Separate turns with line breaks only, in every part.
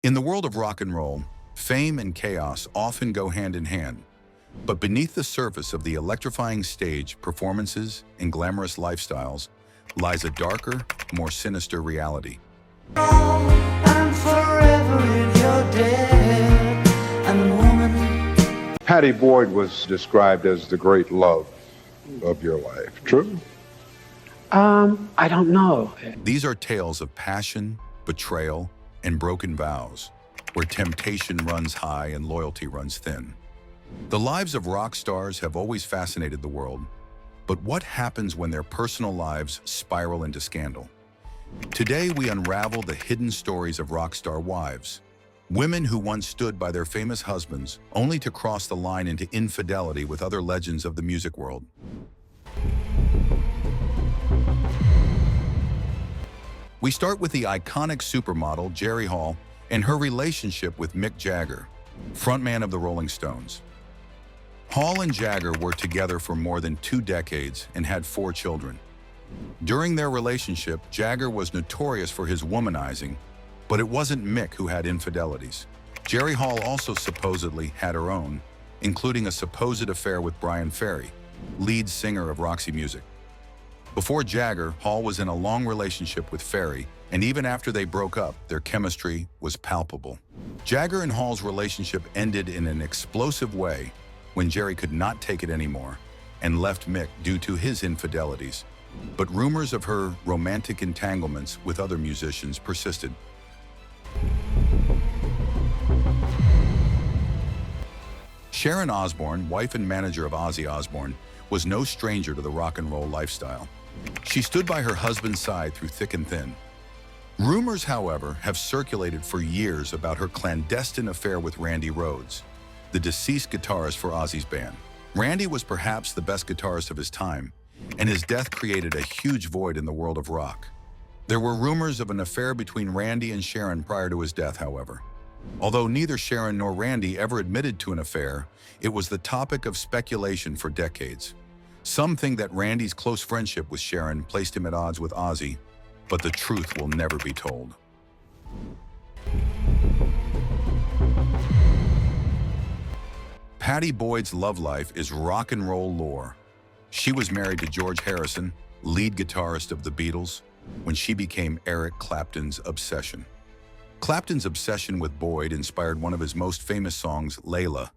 In the world of rock and roll, fame and chaos often go hand in hand. But beneath the surface of the electrifying stage, performances, and glamorous lifestyles lies a darker, more sinister reality.
I'm forever in your debt, and woman.
Patty Boyd was described as the great love of your life. True?
I don't know.
These are tales of passion, betrayal, and broken vows, where temptation runs high and loyalty runs thin. The lives of rock stars have always fascinated the world, but what happens when their personal lives spiral into scandal? Today, we unravel the hidden stories of rock star wives, women who once stood by their famous husbands only to cross the line into infidelity with other legends of the music world. We start with the iconic supermodel Jerry Hall and her relationship with Mick Jagger, frontman of the Rolling Stones. Hall and Jagger were together for more than 2 decades and had 4 children. During their relationship, Jagger was notorious for his womanizing, but it wasn't Mick who had infidelities. Jerry Hall also supposedly had her own, including a supposed affair with Brian Ferry, lead singer of Roxy Music. Before Jagger, Hall was in a long relationship with Ferry, and even after they broke up, their chemistry was palpable. Jagger and Hall's relationship ended in an explosive way when Jerry could not take it anymore and left Mick due to his infidelities. But rumors of her romantic entanglements with other musicians persisted. Sharon Osbourne, wife and manager of Ozzy Osbourne, was no stranger to the rock and roll lifestyle. She stood by her husband's side through thick and thin. Rumors, however, have circulated for years about her clandestine affair with Randy Rhoads, the deceased guitarist for Ozzy's band. Randy was perhaps the best guitarist of his time, and his death created a huge void in the world of rock. There were rumors of an affair between Randy and Sharon prior to his death, however. Although neither Sharon nor Randy ever admitted to an affair, it was the topic of speculation for decades. Some think that Randy's close friendship with Sharon placed him at odds with Ozzy, but the truth will never be told. Patty Boyd's love life is rock and roll lore. She was married to George Harrison, lead guitarist of the Beatles, when she became Eric Clapton's obsession. Clapton's obsession with Boyd inspired one of his most famous songs, Layla,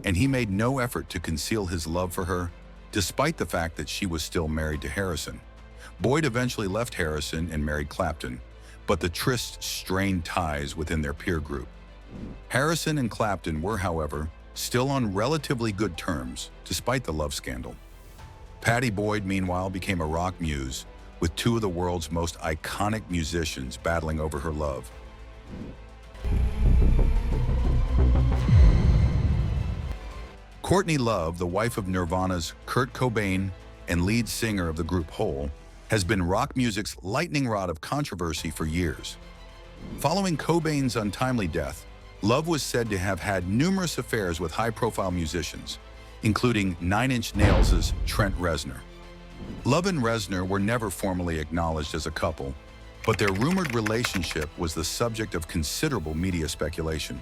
and he made no effort to conceal his love for her, despite the fact that she was still married to Harrison. Boyd eventually left Harrison and married Clapton, but the tryst strained ties within their peer group. Harrison and Clapton were, however, still on relatively good terms, despite the love scandal. Patty Boyd, meanwhile, became a rock muse, with 2 of the world's most iconic musicians battling over her love. Courtney Love, the wife of Nirvana's Kurt Cobain and lead singer of the group Hole, has been rock music's lightning rod of controversy for years. Following Cobain's untimely death, Love was said to have had numerous affairs with high-profile musicians, including 9 Inch Nails' Trent Reznor. Love and Reznor were never formally acknowledged as a couple, but their rumored relationship was the subject of considerable media speculation.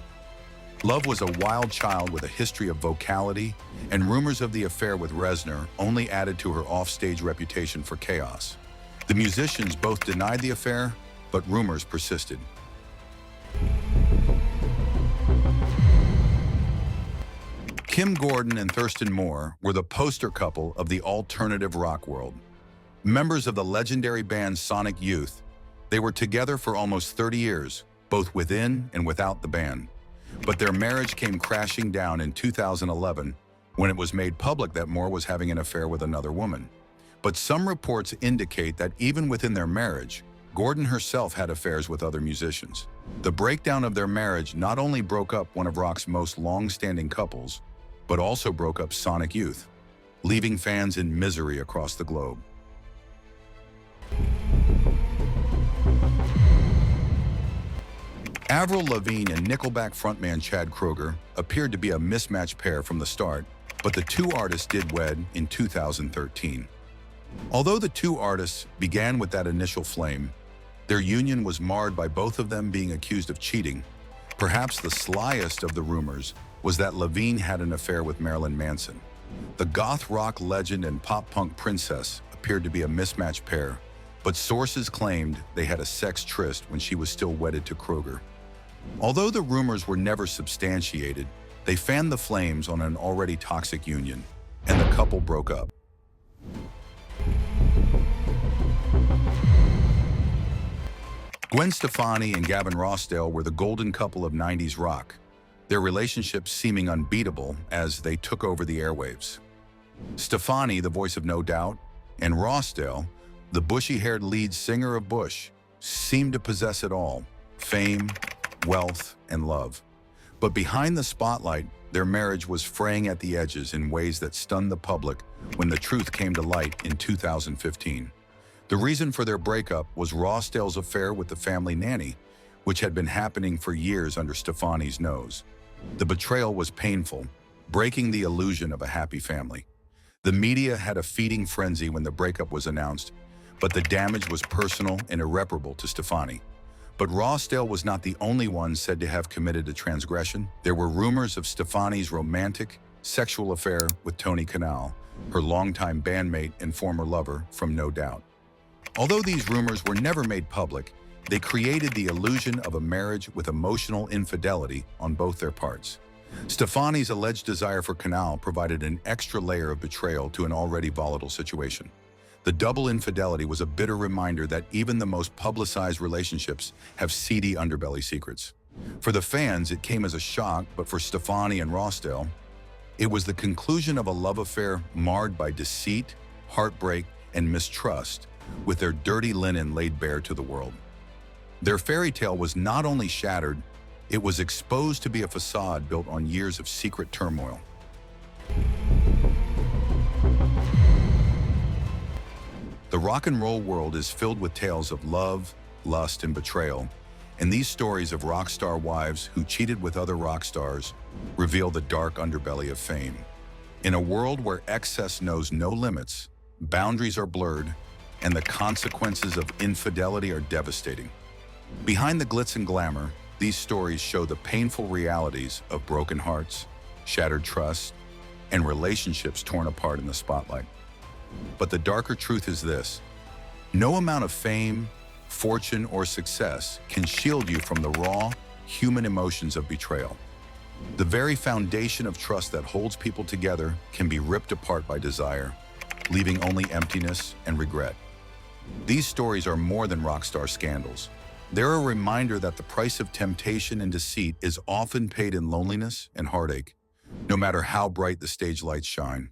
Love was a wild child with a history of vocality, and rumors of the affair with Reznor only added to her offstage reputation for chaos. The musicians both denied the affair, but rumors persisted. Kim Gordon and Thurston Moore were the poster couple of the alternative rock world. Members of the legendary band Sonic Youth, they were together for almost 30 years, both within and without the band. But their marriage came crashing down in 2011 when it was made public that Moore was having an affair with another woman. But some reports indicate that even within their marriage, Gordon herself had affairs with other musicians. The breakdown of their marriage not only broke up one of rock's most long-standing couples, but also broke up Sonic Youth, leaving fans in misery across the globe. Avril Lavigne and Nickelback frontman Chad Kroeger appeared to be a mismatched pair from the start, but the 2 artists did wed in 2013. Although the 2 artists began with that initial flame, their union was marred by both of them being accused of cheating, Perhaps the slyest of the rumors was that Levine had an affair with Marilyn Manson. The goth rock legend and pop-punk princess appeared to be a mismatched pair, but sources claimed they had a sex tryst when she was still wedded to Kroger. Although the rumors were never substantiated, they fanned the flames on an already toxic union, and the couple broke up. Gwen Stefani and Gavin Rossdale were the golden couple of 90s rock, their relationship seeming unbeatable as they took over the airwaves. Stefani, the voice of No Doubt, and Rossdale, the bushy-haired lead singer of Bush, seemed to possess it all: fame, wealth, and love. But behind the spotlight, their marriage was fraying at the edges in ways that stunned the public when the truth came to light in 2015. The reason for their breakup was Rossdale's affair with the family nanny, which had been happening for years under Stefani's nose. The betrayal was painful, breaking the illusion of a happy family. The media had a feeding frenzy when the breakup was announced, but the damage was personal and irreparable to Stefani. But Rossdale was not the only one said to have committed a transgression. There were rumors of Stefani's romantic, sexual affair with Tony Kanal, her longtime bandmate and former lover from No Doubt. Although these rumors were never made public, they created the illusion of a marriage with emotional infidelity on both their parts. Stefani's alleged desire for Kanal provided an extra layer of betrayal to an already volatile situation. The double infidelity was a bitter reminder that even the most publicized relationships have seedy underbelly secrets. For the fans, it came as a shock, but for Stefani and Rossdale, it was the conclusion of a love affair marred by deceit, heartbreak, and mistrust, with their dirty linen laid bare to the world. Their fairy tale was not only shattered, it was exposed to be a facade built on years of secret turmoil. The rock and roll world is filled with tales of love, lust, and betrayal, and these stories of rock star wives who cheated with other rock stars reveal the dark underbelly of fame. In a world where excess knows no limits, boundaries are blurred, and the consequences of infidelity are devastating. Behind the glitz and glamour, these stories show the painful realities of broken hearts, shattered trust, and relationships torn apart in the spotlight. But the darker truth is this: no amount of fame, fortune, or success can shield you from the raw, human emotions of betrayal. The very foundation of trust that holds people together can be ripped apart by desire, leaving only emptiness and regret. These stories are more than rock star scandals. They're a reminder that the price of temptation and deceit is often paid in loneliness and heartache, no matter how bright the stage lights shine.